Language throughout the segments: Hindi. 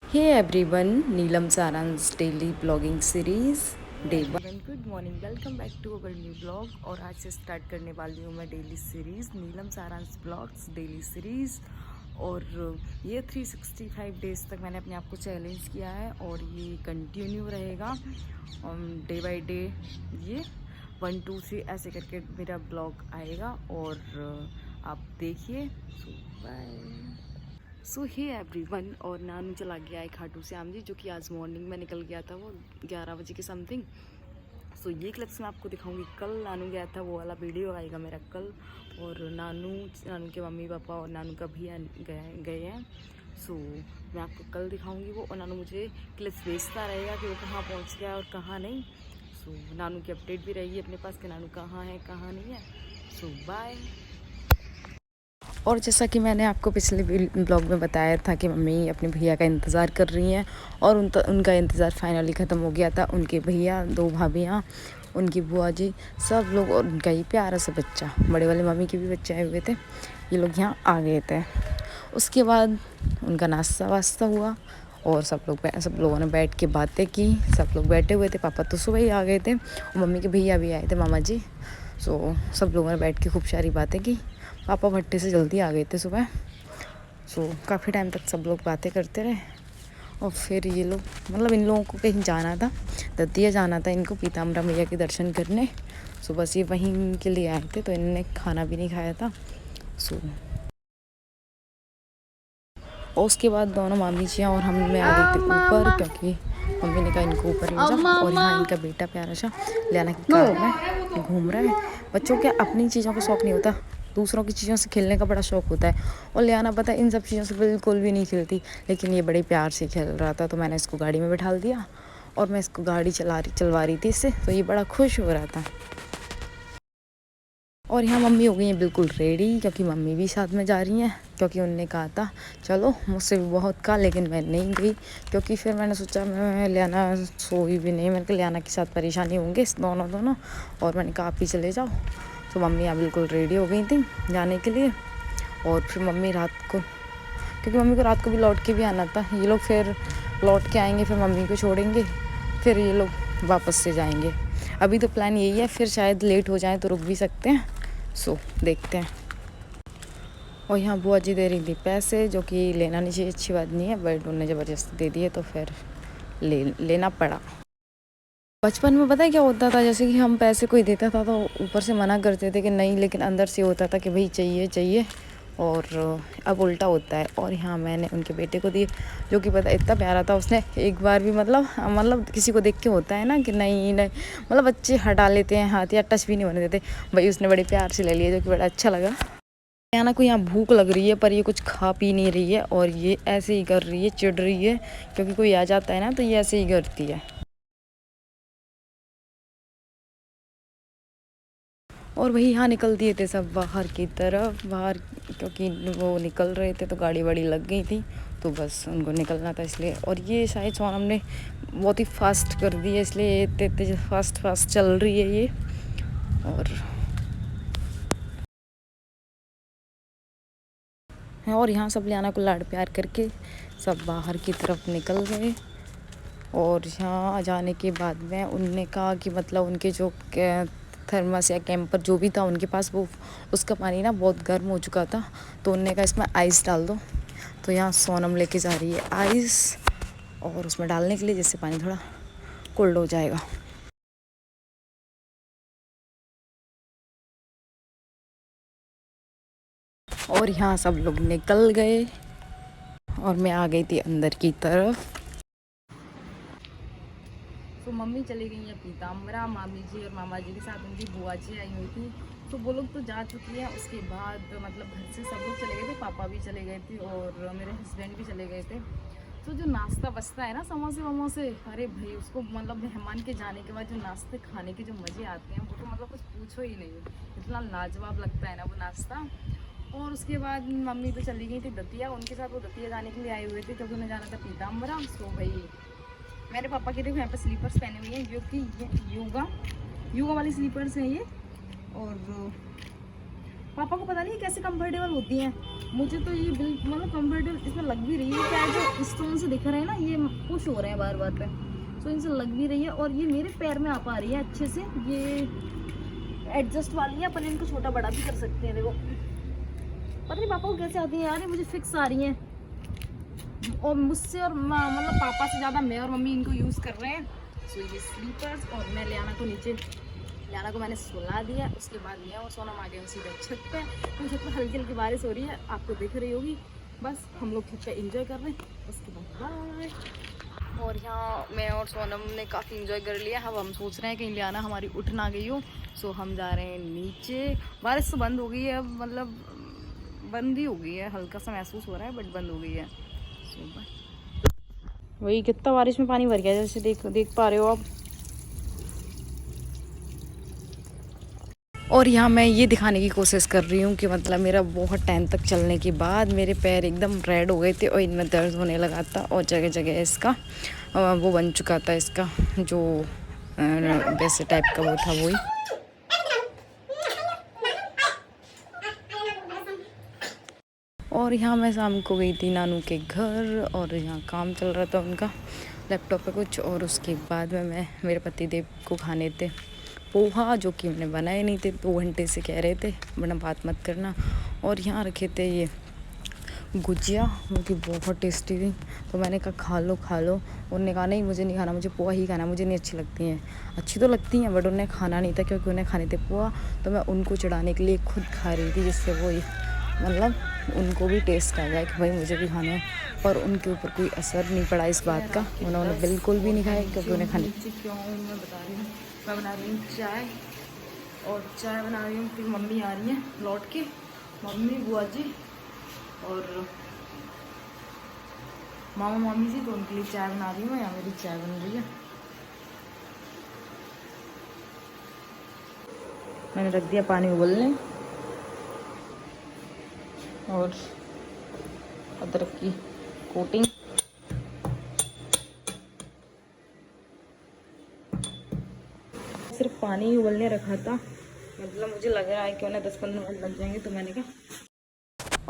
Hey everyone, Neelam Saransh daily blogging series day 1। Good morning, welcome back to our new blog. और आज से स्टार्ट करने वाली हूँ मैं डेली सीरीज़ नीलम सारांश ब्लॉग्स डेली सीरीज़। और ये 365 डेज़ तक मैंने अपने आप को चैलेंज किया है और ये कंटिन्यू रहेगा डे बाय डे। ये 1 2 3 ऐसे करके मेरा ब्लॉग आएगा और आप देखिए। सो बाय। सो हे एवरीवन, और नानू चला गया है खाटू श्याम जी, जो कि आज मॉर्निंग में निकल गया था, वो 11 बजे के समथिंग। सो ये क्लिप्स मैं आपको दिखाऊंगी। कल नानू गया था, वो वाला वीडियो आएगा मेरा कल। और नानू के मम्मी पापा और नानू का भैया गए हैं। सो मैं आपको कल दिखाऊंगी वो, और नानू मुझे क्लिप्स भेजता रहेगा कि वो कहाँ पहुँच गया और कहाँ नहीं। सो नानू की अपडेट भी रहेगी अपने पास कि नानू कहाँ है कहाँ नहीं है। सो बाय। और जैसा कि मैंने आपको पिछले ब्लॉग में बताया था कि मम्मी अपने भैया का इंतज़ार कर रही हैं, और उनका इंतज़ार फाइनली ख़त्म हो गया था। उनके भैया, 2 भाभियाँ, उनकी बुआ जी, सब लोग, और उनका ये प्यारा सा बच्चा, बड़े वाले मम्मी के भी बच्चे आए हुए थे, ये लोग यहाँ आ गए थे। उसके बाद उनका नाश्ता वास्ता हुआ और सब लोगों ने बैठ के बातें की। सब लोग बैठे हुए थे, पापा तो सुबह ही आ गए थे और मम्मी के भैया भी आए थे, मामा जी। सो सब लोगों ने बैठ के खूब सारी बातें की। पापा भट्टे से जल्दी आ गए थे सुबह। सो काफ़ी टाइम तक सब लोग बातें करते रहे। और फिर ये लोग, मतलब इन लोगों को कहीं जाना था, दतिया जाना था इनको, पीताम्बरा मैया के दर्शन करने। सो बस ये वहीं के लिए आए थे, तो इन्होंने खाना भी नहीं खाया था। सो और उसके बाद दोनों मामी जियाँ और हम में आ गए थे ऊपर, क्योंकि मम्मी ने कहा इनको ऊपर ले जाओ। और यहाँ इनका बेटा प्यारा सा लियाना की कार में घूम रहा है। बच्चों के अपनी चीज़ों का शौक़ नहीं होता, दूसरों की चीज़ों से खेलने का बड़ा शौक़ होता है। और लियाना पता है इन सब चीज़ों से बिल्कुल भी नहीं खेलती, लेकिन ये बड़े प्यार से खेल रहा था। तो मैंने इसको गाड़ी में बैठा दिया और मैं इसको गाड़ी चलवा रही थी इससे, तो ये बड़ा खुश हो रहा था। और यहाँ मम्मी हो गई हैं बिल्कुल रेडी, क्योंकि मम्मी भी साथ में जा रही हैं, क्योंकि उनने कहा था चलो, मुझसे भी बहुत कहा, लेकिन मैं नहीं गई। क्योंकि फिर मैंने सोचा मैं लियाना सोई भी नहीं, मैंने कहा लियाना के साथ परेशानी होंगे दोनों, और मैंने कहा आप ही चले जाओ। तो मम्मी यहाँ बिल्कुल रेडी हो गई थी जाने के लिए। और फिर मम्मी रात को, क्योंकि मम्मी को रात को भी लौट के भी आना था, ये लोग फिर लौट के आएंगे, फिर मम्मी को छोड़ेंगे, फिर ये लोग वापस से जाएंगे। अभी तो प्लान यही है, फिर शायद लेट हो जाए तो रुक भी सकते हैं। सो देखते हैं। और यहाँ बुआ जी दे रही थी पैसे, जो कि लेना नहीं चाहिए, अच्छी बात नहीं है, बट उन्होंने ज़बरदस्ती दे दिए तो फिर लेना पड़ा। बचपन में पता है क्या होता था, जैसे कि हम पैसे कोई देता था तो ऊपर से मना करते थे कि नहीं, लेकिन अंदर से होता था कि भाई चाहिए चाहिए। और अब उल्टा होता है। और यहाँ मैंने उनके बेटे को दिए, जो कि पता इतना प्यारा था, उसने एक बार भी मतलब किसी को देख के होता है ना कि नहीं नहीं, मतलब बच्चे हटा लेते हैं हाथ या टच भी नहीं होने देते, भाई उसने बड़े प्यार से ले लिया, जो कि बड़ा अच्छा लगा। ना को यहाँ भूख लग रही है, पर ये कुछ खा पी नहीं रही है, और ये ऐसे ही कर रही है, चिढ़ रही है, क्योंकि कोई आ जाता है ना तो ये ऐसे ही करती है। और वही यहाँ निकल दिए थे सब बाहर की तरफ, क्योंकि वो निकल रहे थे तो गाड़ी वाड़ी लग गई थी, तो बस उनको निकलना था इसलिए। और ये शायद सोनम ने बहुत ही फास्ट कर दी है, इसलिए इतने फास्ट चल रही है ये। और यहाँ सब लियाना को लाड प्यार करके सब बाहर की तरफ निकल गए। और यहाँ जाने के बाद में उनने कहा कि मतलब उनके जो थर्मस या कैंपर जो भी था उनके पास, वो उसका पानी ना बहुत गर्म हो चुका था, तो उनने कहा इसमें आइस डाल दो। तो यहाँ सोनम लेके जा रही है आइस, और उसमें डालने के लिए, जिससे पानी थोड़ा कोल्ड हो जाएगा। और यहाँ सब लोग निकल गए और मैं आ गई थी अंदर की तरफ। तो मम्मी चली गई हैं पीताम्बरा, मामी जी और मामा जी के साथ उनकी बुआ जी आई हुई थी, तो वो लोग तो जा चुकी हैं। उसके बाद मतलब घर से सब लोग चले गए थे, पापा भी चले गए थे और मेरे हस्बैंड भी चले गए थे। तो जो नाश्ता बचता है ना समोसे वमोसे, अरे भाई उसको मतलब मेहमान के जाने के बाद जो नाश्ते खाने के जो मज़े आते हैं, वो तो मतलब कुछ पूछो ही नहीं, इतना लाजवाब लगता है ना वो नाश्ता। और उसके बाद मम्मी तो चली गई थी दतिया, उनके साथ वो दतिया जाने के लिए आए हुए थे, क्योंकि उन्हें जाना था पीताम्बरा। तो भाई मेरे पापा के देखो यहाँ पे स्लीपर्स पहने हुए हैं, जो कि ये योगा वाली स्लीपर्स हैं ये। पापा को पता नहीं कैसे कंफर्टेबल होती हैं, मुझे तो ये बिल्कुल मतलब कंफर्टेबल इसमें लग भी रही है। क्या जो स्टोन से दिख रहे हैं ना, ये पुश हो रहे हैं बार बार पे, तो इनसे लग भी रही है और ये मेरे पैर में आ पा रही है अच्छे से। ये एडजस्ट वाली है, अपन इनको छोटा बड़ा भी कर सकते हैं। देखो पता नहीं पापा को कैसे आती है यार, ये मुझे फिक्स आ रही हैं और मुझसे और मतलब पापा से ज़्यादा मैं और मम्मी इनको यूज़ कर रहे हैं। सो ये स्लीपर्स, और मैं लियाना को नीचे, लियाना को मैंने सुला दिया। उसके बाद लिया और सोना आ गया सीधे छत पे। तो छत पे हल्की हल्की बारिश हो रही है, आपको दिख रही होगी। बस हम लोग छत पे इंजॉय कर रहे हैं, उसके बाद बाय। और यहाँ मैं और सोनम ने काफ़ी इंजॉय कर लिया। अब हम सोच रहे हैं कि लियाना हमारी उठ ना गई हो, सो हम जा रहे हैं नीचे। बारिश तो बंद हो गई है, अब मतलब बंद ही हो गई है, हल्का सा महसूस हो रहा है बट बंद हो गई है। वही कितना बारिश में पानी भर गया, जैसे देख पा रहे हो आप। और यहाँ मैं ये दिखाने की कोशिश कर रही हूँ कि मतलब मेरा बहुत टाइम तक चलने के बाद मेरे पैर एकदम रेड हो गए थे और इनमें दर्द होने लगा था, और जगह जगह इसका वो बन चुका था, इसका जो वैसे टाइप का वो था वही। और यहाँ मैं शाम को गई थी नानू के घर, और यहाँ काम चल रहा था उनका लैपटॉप पे कुछ। और उसके बाद में मैं मेरे पतिदेव को खाने थे पोहा, जो कि मैंने बनाए नहीं थे, 2 घंटे से कह रहे थे वरना बात मत करना। और यहाँ रखे थे ये गुजिया, जो कि बहुत टेस्टी थी। तो मैंने कहा खा लो खा लो। उन्होंने कहा नहीं मुझे नहीं खाना, मुझे पोहा ही खाना, मुझे नहीं अच्छी लगती हैं। अच्छी तो लगती हैं बट उन्हें खाना नहीं था, क्योंकि उन्हें खाने थे पोहा। तो मैं उनको चढ़ाने के लिए खुद खा रही थी, जिससे वो मतलब उनको भी टेस्ट आ जाए कि भाई मुझे भी खाना है। पर उनके ऊपर कोई असर नहीं पड़ा इस बात का, उन्होंने बिल्कुल भी नहीं खाया, क्योंकि उन्हें खाने क्यों मैं बता रही हूँ। मैं बना रही हूँ चाय, और चाय बना रही हूँ, फिर मम्मी आ रही हैं लौट के, मम्मी बुआ जी और मामा मामी जी, तो उनके लिए चाय बना रही हूँ। यहाँ मेरी चाय बन रही है, मैंने रख दिया पानी उबलने, और अदरक की कोटिंग। सिर्फ पानी ही उबलने रखा था, मतलब मुझे लग रहा है कि उन्हें 10-15 मिनट लग जाएंगे, तो मैंने कहा।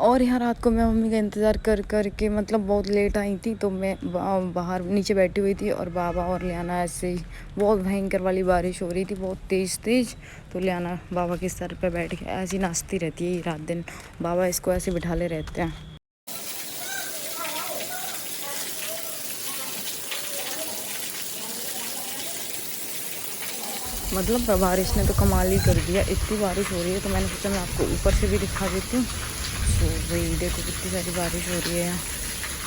और यहाँ रात को मैं मम्मी का इंतज़ार कर कर के मतलब बहुत लेट आई थी, तो मैं बाहर नीचे बैठी हुई थी, और बाबा और लियाना ऐसे ही बहुत भयंकर वाली बारिश हो रही थी, बहुत तेज़ तेज़। तो लियाना बाबा के सर पे बैठ के ऐसी नाचती रहती है रात दिन, बाबा इसको ऐसे बिठा ले रहते हैं। मतलब बारिश ने तो कमाल ही कर दिया, इतनी बारिश हो रही है। तो मैंने सोचा मैं आपको ऊपर से भी दिखा देती हूँ। तो वही देखो कितनी सारी बारिश हो रही है यहाँ,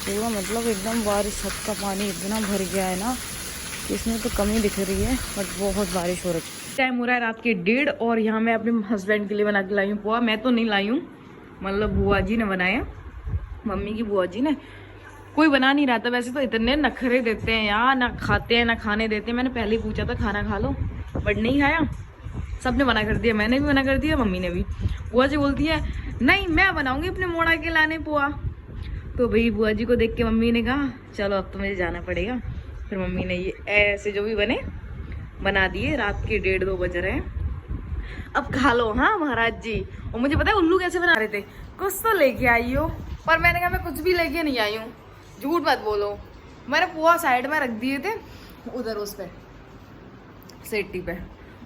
पूरा मतलब एकदम बारिश, छत का पानी इतना भर गया है ना, इसमें तो कमी दिख रही है बट बहुत बारिश हो रही है। टाइम हो रहा है रात के 1:30, और यहाँ मैं अपने हस्बैंड के लिए बना के लाई हूँ पोहा। मैं तो नहीं लाई हूँ, मतलब बुआ जी ने बनाया, मम्मी की बुआ जी ने। कोई बना नहीं रहा था, वैसे तो इतने नखरे देते हैं यार, ना खाते हैं ना खाने देते हैं। मैंने पहले ही पूछा था खाना खा लो, बट नहीं खाया, सबने मना कर दिया, मैंने भी मना कर दिया, मम्मी ने भी। बुआ जी बोलती है नहीं मैं बनाऊंगी अपने मोड़ा के लाने पोहा। तो भाई बुआ जी को देख के मम्मी ने कहा चलो अब तो मुझे जाना पड़ेगा। फिर मम्मी ने ये ऐसे जो भी बने बना दिए। रात के 1:30-2 बज रहे हैं, अब खा लो हाँ महाराज जी। और मुझे पता है उल्लू कैसे बना रहे थे, कुछ तो लेके आई हो, पर मैंने कहा मैं कुछ भी लेके नहीं आई हूँ, झूठ मत बोलो। मैंने पोहा साइड में रख दिए थे उधर उस पे सेटी पे,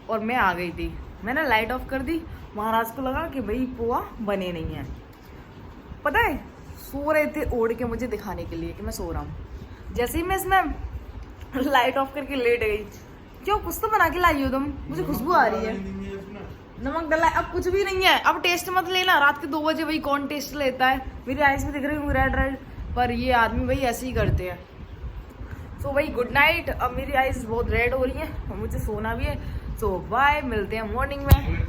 और मैं आ गई थी, मैंने लाइट ऑफ कर दी। महाराज को लगा कि भाई पोहा बने नहीं है, पता है सो रहे थे ओढ़ के मुझे दिखाने के लिए कि मैं सो रहा हूँ। जैसे ही मैं इसमें लाइट ऑफ करके लेट गई, क्यों कुछ तो बना के लाई हो तुम, मुझे खुशबू आ रही है, नमक डला। अब कुछ भी नहीं है, अब टेस्ट मत लेना। रात के 2 बजे भाई कौन टेस्ट लेता है, मेरी आइज में दिख रही हूँ रेड रेड, पर ये आदमी भाई ऐसे ही करते हैं। सो भाई गुड नाइट, अब मेरी आइज बहुत रेड हो रही है और मुझे सोना भी है। सो बाय, मिलते हैं मॉर्निंग में।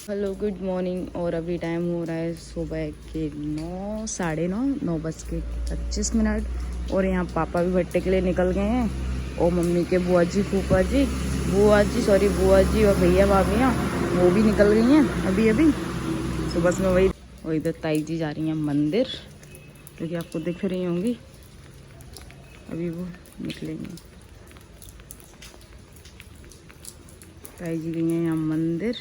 Hello good morning. और अभी टाइम हो रहा है सुबह के 9, साढ़े 9, 9:25। और यहाँ पापा भी भट्टे के लिए निकल गए हैं। और मम्मी के बुआ जी और भैया भाभियाँ वो भी निकल गई हैं अभी अभी। तो बस मैं वही इधर ताई जी जा रही हैं मंदिर, जो कि आपको दिख रही होंगी। अभी वो निकलेंगे। ताई जी गई हैं यहाँ मंदिर।